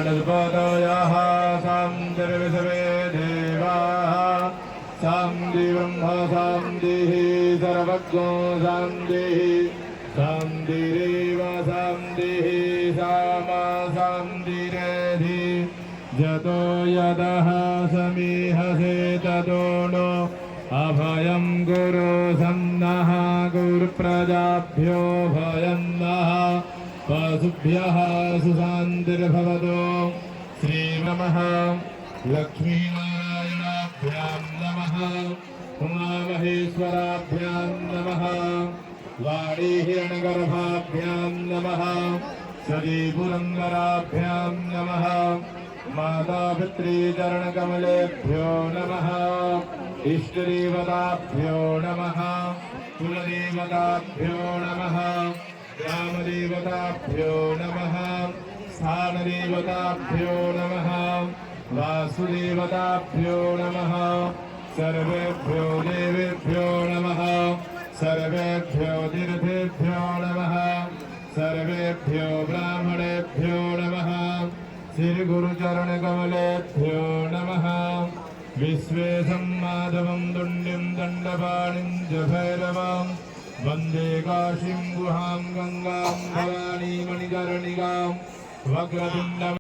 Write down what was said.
गणपतयः शान्तिर्विश्वे देवाः शान्ति ब्रह्म शान्तिः सर्वज्ञो शान्तिः शान्तिरेव शान्तिः सामा शान्तिरेधि जतो यदः समीहसे ततो नो अभयं गुरु सन्नः गुरुप्रजाभ्यो भयं नः पशुभ्यः सुशान्तिर्भवतु श्रीनमः लक्ष्मीनारायणाभ्यां नमः उमामहेश्वराभ्यां नमः वाणीहिरण्यगर्भाभ्यां नमः श्रीपुरन्दराभ्यां नमः मातापितृचरणकमलेभ्यो नमः इष्टदेवताभ्यो नमः कुलदेवताभ्यो नमः ग्रामदेवताभ्यो नमः स्थानदेवताभ्यो नमः वासुदेवताभ्यो नमः सर्वेभ्यो देवेभ्यो नमः सर्वेभ्यो तीर्थेभ्यो नमः सर्वेभ्यो ब्राह्मणेभ्यो नमः श्रीगुरुचरणकमलेभ्यो नमः विश्वेशं माधवं दण्ड्यं दण्डपाणिं च भैरवं वन्दे काशीं गुहां गङ्गां भवानी मणिकर्णिकां वक्रतुण्डं